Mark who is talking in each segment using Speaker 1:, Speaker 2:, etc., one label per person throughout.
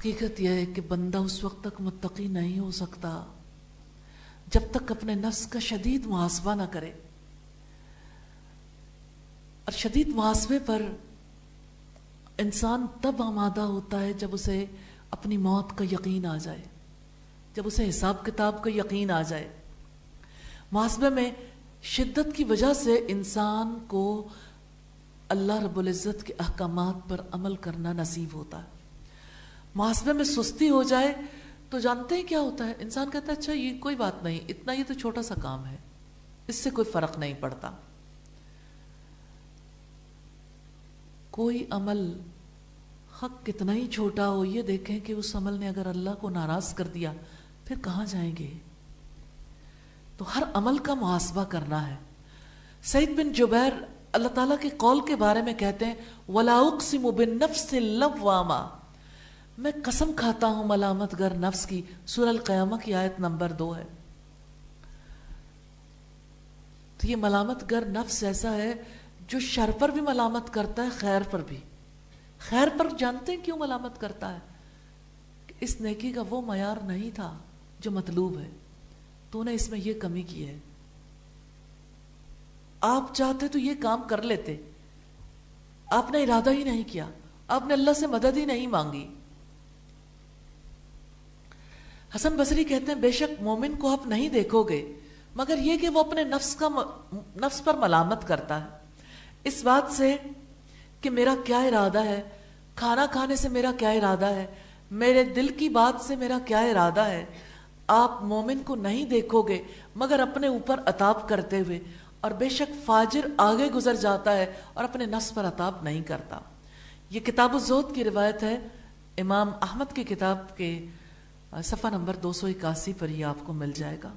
Speaker 1: حقیقت یہ ہے کہ بندہ اس وقت تک متقی نہیں ہو سکتا جب تک اپنے نفس کا شدید محاسبہ نہ کرے. اور شدید محاسبے پر انسان تب آمادہ ہوتا ہے جب اسے اپنی موت کا یقین آ جائے، جب اسے حساب کتاب کا یقین آ جائے. محاسبے میں شدت کی وجہ سے انسان کو اللہ رب العزت کے احکامات پر عمل کرنا نصیب ہوتا ہے. محاسبے میں سستی ہو جائے تو جانتے ہیں کیا ہوتا ہے؟ انسان کہتا ہے اچھا یہ کوئی بات نہیں، اتنا یہ تو چھوٹا سا کام ہے، اس سے کوئی فرق نہیں پڑتا. کوئی عمل حق کتنا ہی چھوٹا ہو، یہ دیکھیں کہ اس عمل نے اگر اللہ کو ناراض کر دیا پھر کہاں جائیں گے. تو ہر عمل کا محاسبہ کرنا ہے. سعید بن جبیر اللہ تعالیٰ کے قول کے بارے میں کہتے ہیں وَلَا أُقْسِمُ بِالنَّفْسِ اللَّوَّامَةِ، میں قسم کھاتا ہوں ملامت گر نفس کی. سورہ القیامہ کی آیت نمبر 2 ہے. تو یہ ملامت گر نفس ایسا ہے جو شر پر بھی ملامت کرتا ہے، خیر پر بھی. خیر پر جانتے ہیں کیوں ملامت کرتا ہے؟ کہ اس نیکی کا وہ معیار نہیں تھا جو مطلوب ہے، تو نے اس میں یہ کمی کی ہے. آپ چاہتے تو یہ کام کر لیتے، آپ نے ارادہ ہی نہیں کیا، آپ نے اللہ سے مدد ہی نہیں مانگی. حسن بصری کہتے ہیں بے شک مومن کو آپ نہیں دیکھو گے مگر یہ کہ وہ اپنے نفس پر ملامت کرتا ہے اس بات سے کہ میرا کیا ارادہ ہے، کھانا کھانے سے میرا کیا ارادہ ہے، میرے دل کی بات سے میرا کیا ارادہ ہے. آپ مومن کو نہیں دیکھو گے مگر اپنے اوپر عتاب کرتے ہوئے، اور بے شک فاجر آگے گزر جاتا ہے اور اپنے نفس پر عتاب نہیں کرتا. یہ کتاب الزہد کی روایت ہے، امام احمد کی کتاب کے صفحہ نمبر 281 پر یہ آپ کو مل جائے گا.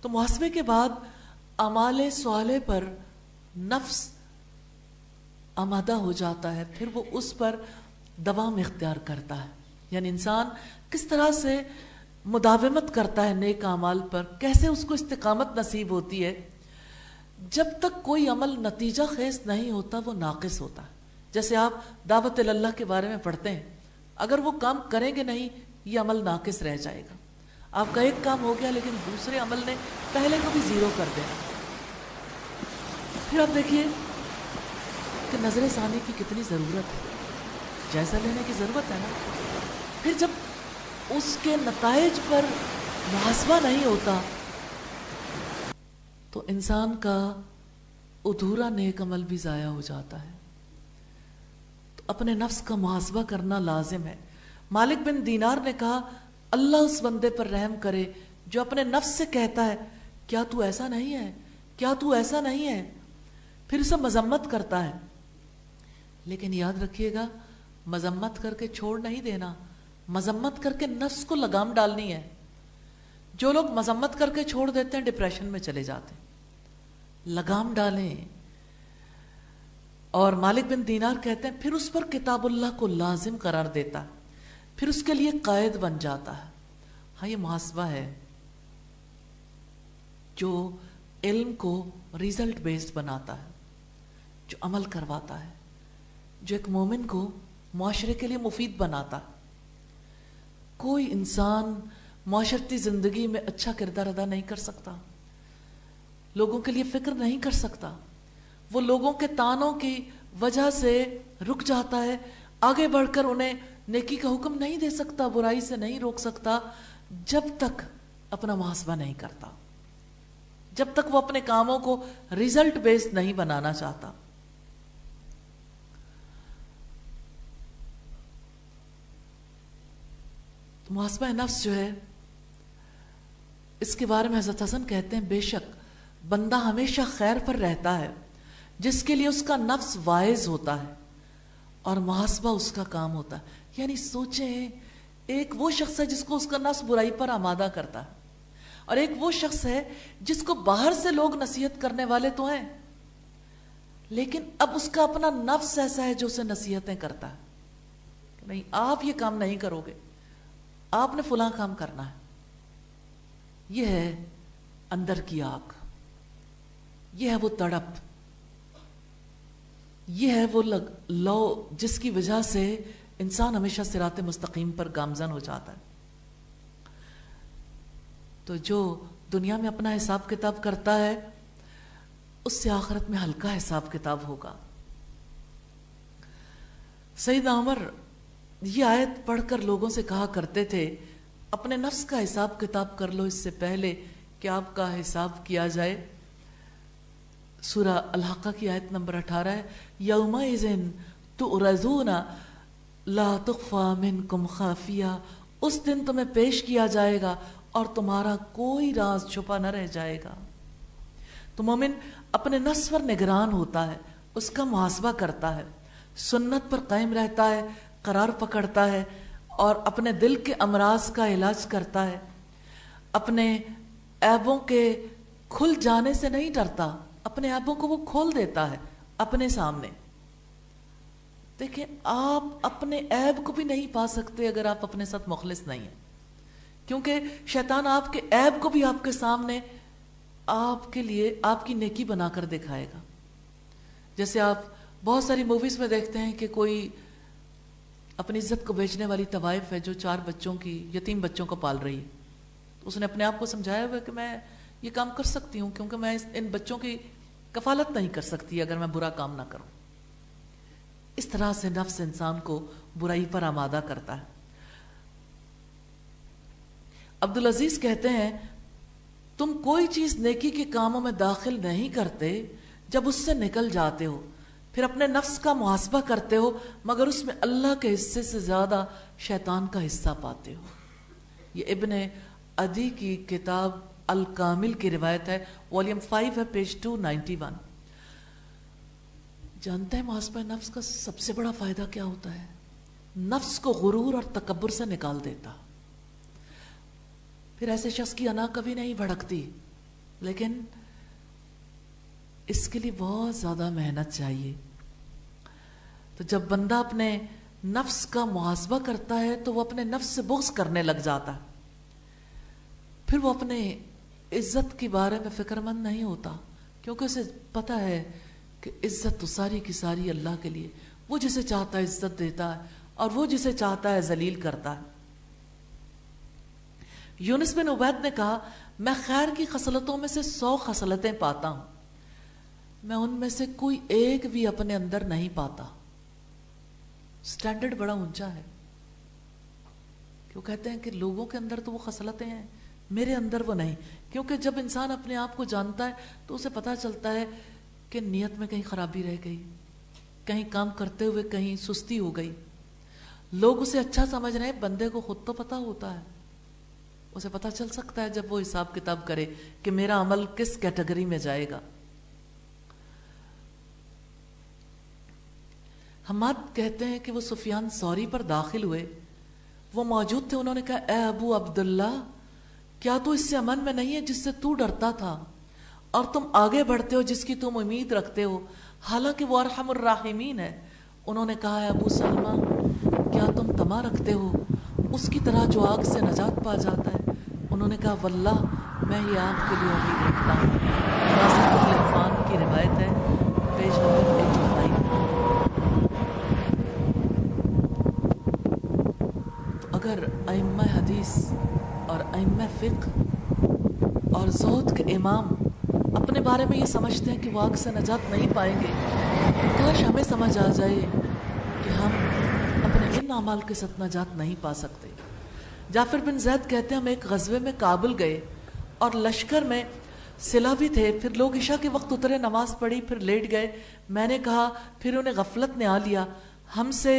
Speaker 1: تو محاسبے کے بعد اعمال صالح پر نفس آمادہ ہو جاتا ہے، پھر وہ اس پر دوام اختیار کرتا ہے. یعنی انسان کس طرح سے مداومت کرتا ہے نیک اعمال پر، کیسے اس کو استقامت نصیب ہوتی ہے. جب تک کوئی عمل نتیجہ خیز نہیں ہوتا وہ ناقص ہوتا ہے. جیسے آپ دعوت اللہ کے بارے میں پڑھتے ہیں، اگر وہ کام کریں گے نہیں یہ عمل ناقص رہ جائے گا. آپ کا ایک کام ہو گیا لیکن دوسرے عمل نے پہلے کو بھی زیرو کر دیا. پھر آپ دیکھیے کہ نظر ثانی کی کتنی ضرورت ہے، جائزہ لینے کی ضرورت ہے نا. پھر جب اس کے نتائج پر محاسبہ نہیں ہوتا تو انسان کا ادھورا نیک عمل بھی ضائع ہو جاتا ہے. تو اپنے نفس کا محاسبہ کرنا لازم ہے. مالک بن دینار نے کہا اللہ اس بندے پر رحم کرے جو اپنے نفس سے کہتا ہے کیا تو ایسا نہیں ہے، کیا تو ایسا نہیں ہے، پھر اسے مذمت کرتا ہے. لیکن یاد رکھیے گا مذمت کر کے چھوڑ نہیں دینا، مذمت کر کے نفس کو لگام ڈالنی ہے. جو لوگ مذمت کر کے چھوڑ دیتے ہیں ڈپریشن میں چلے جاتے ہیں. لگام ڈالیں. اور مالک بن دینار کہتے ہیں پھر اس پر کتاب اللہ کو لازم قرار دیتا ہے، پھر اس کے لیے قائد بن جاتا ہے. ہاں یہ محاسبہ ہے جو علم کو ریزلٹ بیسڈ بناتا ہے، جو عمل کرواتا ہے، جو ایک مومن کو معاشرے کے لیے مفید بناتا. کوئی انسان معاشرتی زندگی میں اچھا کردار ادا نہیں کر سکتا، لوگوں کے لیے فکر نہیں کر سکتا، وہ لوگوں کے تانوں کی وجہ سے رک جاتا ہے، آگے بڑھ کر انہیں نیکی کا حکم نہیں دے سکتا، برائی سے نہیں روک سکتا جب تک اپنا محاسبہ نہیں کرتا، جب تک وہ اپنے کاموں کو ریزلٹ بیسڈ نہیں بنانا چاہتا. محاسبہ نفس جو ہے اس کے بارے میں حضرت حسن کہتے ہیں بے شک بندہ ہمیشہ خیر پر رہتا ہے جس کے لیے اس کا نفس واعظ ہوتا ہے اور محاسبہ اس کا کام ہوتا ہے. یعنی سوچیں ایک وہ شخص ہے جس کو اس کا نفس برائی پر آمادہ کرتا ہے، اور ایک وہ شخص ہے جس کو باہر سے لوگ نصیحت کرنے والے تو ہیں لیکن اب اس کا اپنا نفس ایسا ہے جو اسے نصیحتیں کرتا ہے کہ نہیں آپ یہ کام نہیں کرو گے، آپ نے فلاں کام کرنا ہے. یہ ہے اندر کی آگ، یہ ہے وہ تڑپ، یہ ہے وہ لو جس کی وجہ سے انسان ہمیشہ صراط مستقیم پر گامزن ہو جاتا ہے. تو جو دنیا میں اپنا حساب کتاب کرتا ہے اس سے آخرت میں ہلکا حساب کتاب ہوگا. سیدنا عمر یہ آیت پڑھ کر لوگوں سے کہا کرتے تھے اپنے نفس کا حساب کتاب کر لو اس سے پہلے کہ آپ کا حساب کیا جائے. سورہ الحاقہ کی آیت نمبر 18 ہے یومئذ تعرضون لا تخفی منکم خافیہ. اس دن تمہیں پیش کیا جائے گا اور تمہارا کوئی راز چھپا نہ رہ جائے گا. تو مومن اپنے نفس پر نگران ہوتا ہے, اس کا محاسبہ کرتا ہے, سنت پر قائم رہتا ہے, قرار پکڑتا ہے اور اپنے دل کے امراض کا علاج کرتا ہے. اپنے عیبوں کے کھل جانے سے نہیں ڈرتا, اپنے عیبوں کو وہ کھول دیتا ہے اپنے سامنے. دیکھیں آپ اپنے عیب کو بھی نہیں پا سکتے اگر آپ اپنے ساتھ مخلص نہیں ہیں, کیونکہ شیطان آپ کے عیب کو بھی آپ کے سامنے آپ کے لیے آپ کی نیکی بنا کر دکھائے گا. جیسے آپ بہت ساری موویز میں دیکھتے ہیں کہ کوئی اپنی عزت کو بیچنے والی طوائف ہے جو 4 بچوں کی یتیم بچوں کو پال رہی ہے. اس نے اپنے آپ کو سمجھایا ہوا کہ میں یہ کام کر سکتی ہوں کیونکہ میں ان بچوں کی کفالت نہیں کر سکتی اگر میں برا کام نہ کروں. اس طرح سے نفس انسان کو برائی پر آمادہ کرتا ہے. عبدالعزیز کہتے ہیں تم کوئی چیز نیکی کے کاموں میں داخل نہیں کرتے جب اس سے نکل جاتے ہو, پھر اپنے نفس کا محاسبہ کرتے ہو مگر اس میں اللہ کے حصے سے زیادہ شیطان کا حصہ پاتے ہو. یہ ابن عدی کی کتاب الکامل کی روایت ہے, والیوم 5 ہے, پیج 291. جانتے ہیں محاسبہ نفس کا سب سے بڑا فائدہ کیا ہوتا ہے؟ نفس کو غرور اور تکبر سے نکال دیتا. پھر ایسے شخص کی انا کبھی نہیں بھڑکتی, لیکن اس کے لیے بہت زیادہ محنت چاہیے. تو جب بندہ اپنے نفس کا محاسبہ کرتا ہے تو وہ اپنے نفس سے بغض کرنے لگ جاتا ہے. پھر وہ اپنے عزت کے بارے میں فکر مند نہیں ہوتا, کیونکہ اسے پتا ہے کہ عزت تو ساری کی ساری اللہ کے لیے. وہ جسے چاہتا ہے عزت دیتا ہے اور وہ جسے چاہتا ہے ذلیل کرتا ہے. یونس بن عبید نے کہا میں خیر کی خصلتوں میں سے 100 خصلتیں پاتا ہوں, میں ان میں سے کوئی ایک بھی اپنے اندر نہیں پاتا. سٹینڈرڈ بڑا اونچا ہے. کیوں کہتے ہیں کہ لوگوں کے اندر تو وہ خصلتیں ہیں, میرے اندر وہ نہیں. کیونکہ جب انسان اپنے آپ کو جانتا ہے تو اسے پتا چلتا ہے کہ نیت میں کہیں خرابی رہ گئی, کہیں کام کرتے ہوئے کہیں سستی ہو گئی. لوگ اسے اچھا سمجھ رہے ہیں, بندے کو خود تو پتا ہوتا ہے. اسے پتا چل سکتا ہے جب وہ حساب کتاب کرے کہ میرا عمل کس کیٹیگری میں جائے گا. حماد کہتے ہیں کہ وہ سفیان ثوری پر داخل ہوئے, وہ موجود تھے. انہوں نے کہا اے ابو عبداللہ, کیا تو اس سے امن میں نہیں ہے جس سے تو ڈرتا تھا, اور تم آگے بڑھتے ہو جس کی تم امید رکھتے ہو, حالانکہ وہ ارحم الراحمین ہے. انہوں نے کہا اے ابو سلمہ, کیا تم طمع رکھتے ہو اس کی طرح جو آگ سے نجات پا جاتا ہے؟ انہوں نے کہا واللہ میں یہ آپ کے لیے امید رکھتا ہوں. رازق العرفان کی روایت ہے, پیج نمبر 85. تو اگر ائمہ حدیث اور ائمہ فقہ اور زہد کے امام اپنے بارے میں یہ سمجھتے ہیں کہ وہ آگ سے نجات نہیں پائیں گے, کاش ہمیں سمجھ آ جائے کہ ہم اپنے ان اعمال کے ساتھ نجات نہیں پا سکتے. جعفر بن زید کہتے ہیں ہم ایک غزوے میں کابل گئے اور لشکر میں صلہ بھی تھے. پھر لوگ عشاء کے وقت اترے, نماز پڑھی, پھر لیٹ گئے. میں نے کہا, پھر انہیں غفلت نے آ لیا. ہم سے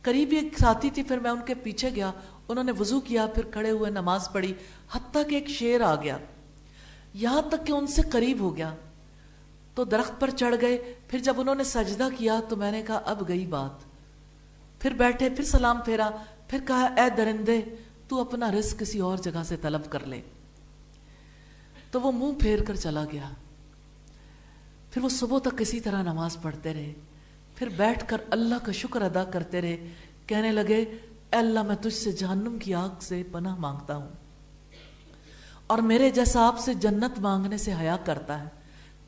Speaker 1: قریبی ایک ساتھی تھی, پھر میں ان کے پیچھے گیا, انہوں نے وضو کیا, پھر کھڑے ہوئے نماز پڑھی, حتیٰ کہ ایک شیر آ گیا, یہاں تک کہ ان سے قریب ہو گیا تو درخت پر چڑھ گئے. پھر جب انہوں نے سجدہ کیا تو میں نے کہا اب گئی بات. پھر بیٹھے, پھر سلام پھیرا, پھر کہا اے درندے, تو اپنا رزق کسی اور جگہ سے طلب کر لے. تو وہ منہ پھیر کر چلا گیا. پھر وہ صبح تک اسی طرح نماز پڑھتے رہے, پھر بیٹھ کر اللہ کا شکر ادا کرتے رہے. کہنے لگے اے اللہ, میں تجھ سے جہنم کی آگ سے پناہ مانگتا ہوں, اور میرے جیسا آپ سے جنت مانگنے سے حیا کرتا ہے.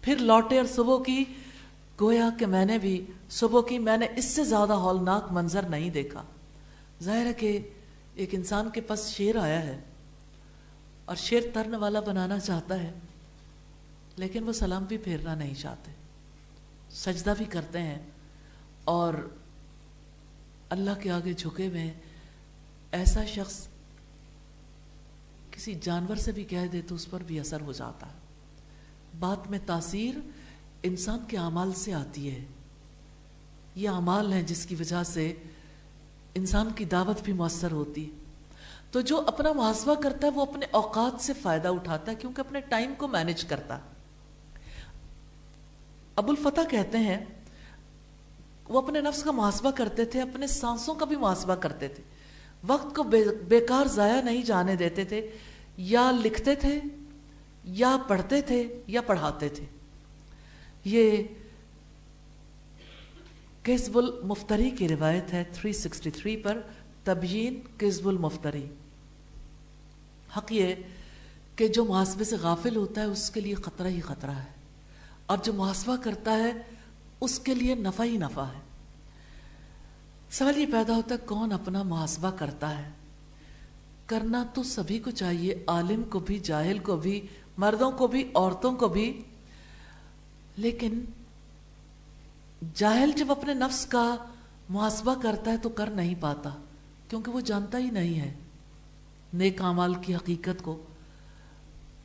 Speaker 1: پھر لوٹے اور صبح کی, گویا کہ میں نے بھی صبح کی, میں نے اس سے زیادہ ہولناک منظر نہیں دیکھا. ظاہر ہے کہ ایک انسان کے پاس شیر آیا ہے اور شیر ترن والا بنانا چاہتا ہے، لیکن وہ سلام بھی پھیرنا نہیں چاہتے، سجدہ بھی کرتے ہیں اور اللہ کے آگے جھکے ہوئے ہیں۔ ایسا شخص کسی جانور سے بھی کہہ دے تو اس پر بھی اثر ہو جاتا ہے۔ بات میں تاثیر انسان کے اعمال سے آتی ہے، یہ اعمال ہیں جس کی وجہ سے انسان کی دعوت بھی مؤثر ہوتی ہے۔ تو جو اپنا محاسبہ کرتا ہے وہ اپنے اوقات سے فائدہ اٹھاتا ہے، کیونکہ اپنے ٹائم کو مینج کرتا ہے۔ ابو الفتح کہتے ہیں وہ اپنے نفس کا محاسبہ کرتے تھے، اپنے سانسوں کا بھی محاسبہ کرتے تھے، وقت کو بیکار ضائع نہیں جانے دیتے تھے، یا لکھتے تھے یا پڑھتے تھے یا پڑھاتے تھے۔ یہ کذب المفتری کی روایت ہے 363 پر، تبیین کذب المفتری۔ حق یہ کہ جو محاسبے سے غافل ہوتا ہے اس کے لیے خطرہ ہی خطرہ ہے، اور جو محاسبہ کرتا ہے اس کے لیے نفع ہی نفع ہے۔ سوال یہ پیدا ہوتا ہے کون اپنا محاسبہ کرتا ہے؟ کرنا تو سبھی کو چاہیے، عالم کو بھی، جاہل کو بھی، مردوں کو بھی، عورتوں کو بھی، لیکن جاہل جب اپنے نفس کا محاسبہ کرتا ہے تو کر نہیں پاتا، کیونکہ وہ جانتا ہی نہیں ہے نیک اعمال کی حقیقت کو۔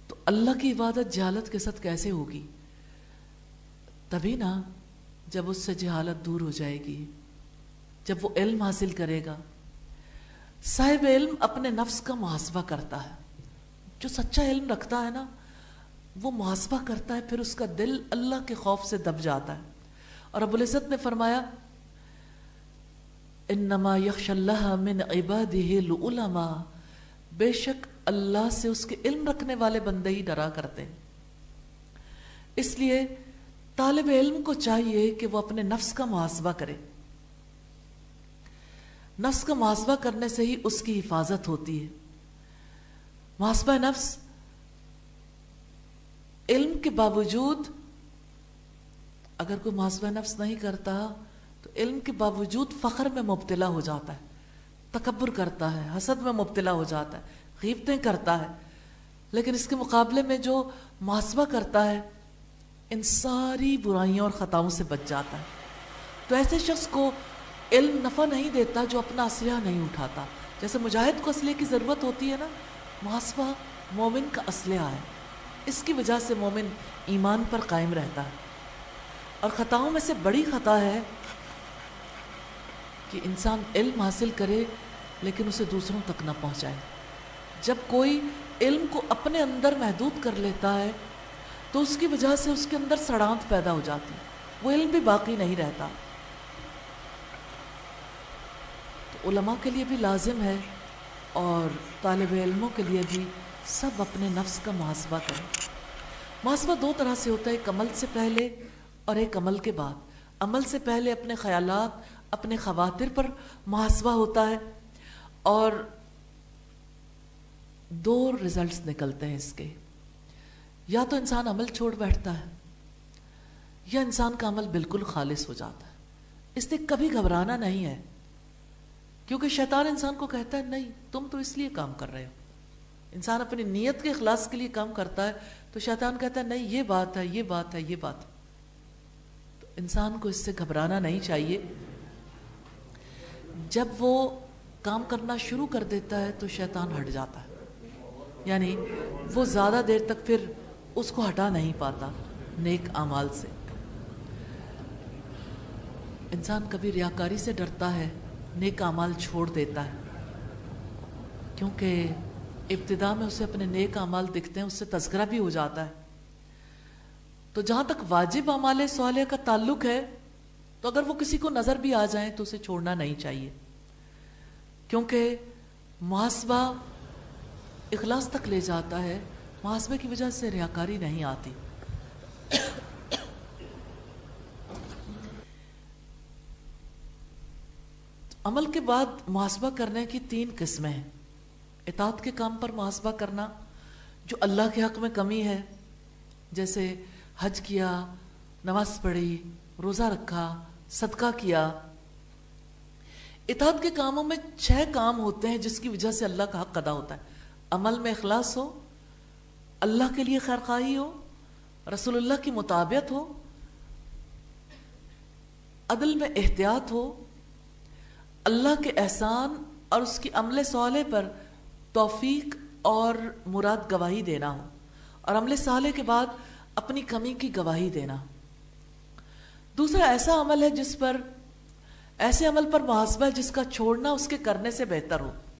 Speaker 1: تو اللہ کی عبادت جہالت کے ساتھ کیسے ہوگی؟ تبھی نا جب اس سے جہالت دور ہو جائے گی، جب وہ علم حاصل کرے گا۔ صاحب علم اپنے نفس کا محاسبہ کرتا ہے، جو سچا علم رکھتا ہے نا وہ محاسبہ کرتا ہے، پھر اس کا دل اللہ کے خوف سے دب جاتا ہے۔ اور رب العزت نے فرمایا انما یخشی اللہ من عبادہ العلماء، بے شک اللہ سے اس کے علم رکھنے والے بندے ہی ڈرا کرتے ہیں۔ اس لیے طالب علم کو چاہیے کہ وہ اپنے نفس کا محاسبہ کرے۔ نفس کا محاسبہ کرنے سے ہی اس کی حفاظت ہوتی ہے۔ محاسبہ نفس علم کے باوجود، اگر کوئی محاسبہ نفس نہیں کرتا تو علم کے باوجود فخر میں مبتلا ہو جاتا ہے، تکبر کرتا ہے، حسد میں مبتلا ہو جاتا ہے، غیبتیں کرتا ہے۔ لیکن اس کے مقابلے میں جو محاسبہ کرتا ہے ان ساری برائیوں اور خطاؤں سے بچ جاتا ہے۔ تو ایسے شخص کو علم نفع نہیں دیتا جو اپنا اسلحہ نہیں اٹھاتا۔ جیسے مجاہد کو اسلحے کی ضرورت ہوتی ہے نا، محاسبہ مومن کا اسلحہ ہے، اس کی وجہ سے مومن ایمان پر قائم رہتا ہے۔ اور خطاؤں میں سے بڑی خطا ہے کہ انسان علم حاصل کرے لیکن اسے دوسروں تک نہ پہنچائے۔ جب کوئی علم کو اپنے اندر محدود کر لیتا ہے تو اس کی وجہ سے اس کے اندر سڑانت پیدا ہو جاتی، وہ علم بھی باقی نہیں رہتا۔ تو علماء کے لیے بھی لازم ہے اور طالب علموں کے لیے بھی، سب اپنے نفس کا محاسبہ کریں۔ محاسبہ دو طرح سے ہوتا ہے، ایک عمل سے پہلے اور ایک عمل کے بعد۔ عمل سے پہلے اپنے خیالات، اپنے خواطر پر محاسبہ ہوتا ہے، اور دو رزلٹس نکلتے ہیں اس کے۔ یا تو انسان عمل چھوڑ بیٹھتا ہے، یا انسان کا عمل بالکل خالص ہو جاتا ہے۔ اس لیے کبھی گھبرانا نہیں ہے، کیونکہ شیطان انسان کو کہتا ہے نہیں تم تو اس لیے کام کر رہے ہو۔ انسان اپنی نیت کے اخلاص کے لیے کام کرتا ہے تو شیطان کہتا ہے نہیں یہ بات ہے، یہ بات ہے، یہ بات ہے۔ تو انسان کو اس سے گھبرانا نہیں چاہیے۔ جب وہ کام کرنا شروع کر دیتا ہے تو شیطان ہٹ جاتا ہے، یعنی وہ زیادہ دیر تک پھر اس کو ہٹا نہیں پاتا نیک اعمال سے۔ انسان کبھی ریاکاری سے ڈرتا ہے، نیک اعمال چھوڑ دیتا ہے، کیونکہ ابتدا میں اسے اپنے نیک اعمال دکھتے ہیں، اس سے تذکرہ بھی ہو جاتا ہے۔ تو جہاں تک واجب اعمال صالحہ کا تعلق ہے تو اگر وہ کسی کو نظر بھی آ جائیں تو اسے چھوڑنا نہیں چاہیے، کیونکہ محاسبہ اخلاص تک لے جاتا ہے، محاسبے کی وجہ سے ریاکاری نہیں آتی۔ عمل کے بعد محاسبہ کرنے کی تین قسمیں ہیں۔ اطاعت کے کام پر محاسبہ کرنا، جو اللہ کے حق میں کمی ہے، جیسے حج کیا، نماز پڑھی، روزہ رکھا، صدقہ کیا، اطاعت کے کاموں میں 6 کام ہوتے ہیں جس کی وجہ سے اللہ کا حق ادا ہوتا ہے. عمل میں اخلاص ہو، اللہ کے لیے خیرخواہی ہو، رسول اللہ کی مطابعت ہو، عدل میں احتیاط ہو، اللہ کے احسان اور اس کی عمل صالح پر توفیق اور مراد گواہی دینا ہو، اور عمل صالح کے بعد اپنی کمی کی گواہی دینا. دوسرا ایسا عمل ہے ایسے عمل پر محاسبہ ہے جس کا چھوڑنا اس کے کرنے سے بہتر ہو.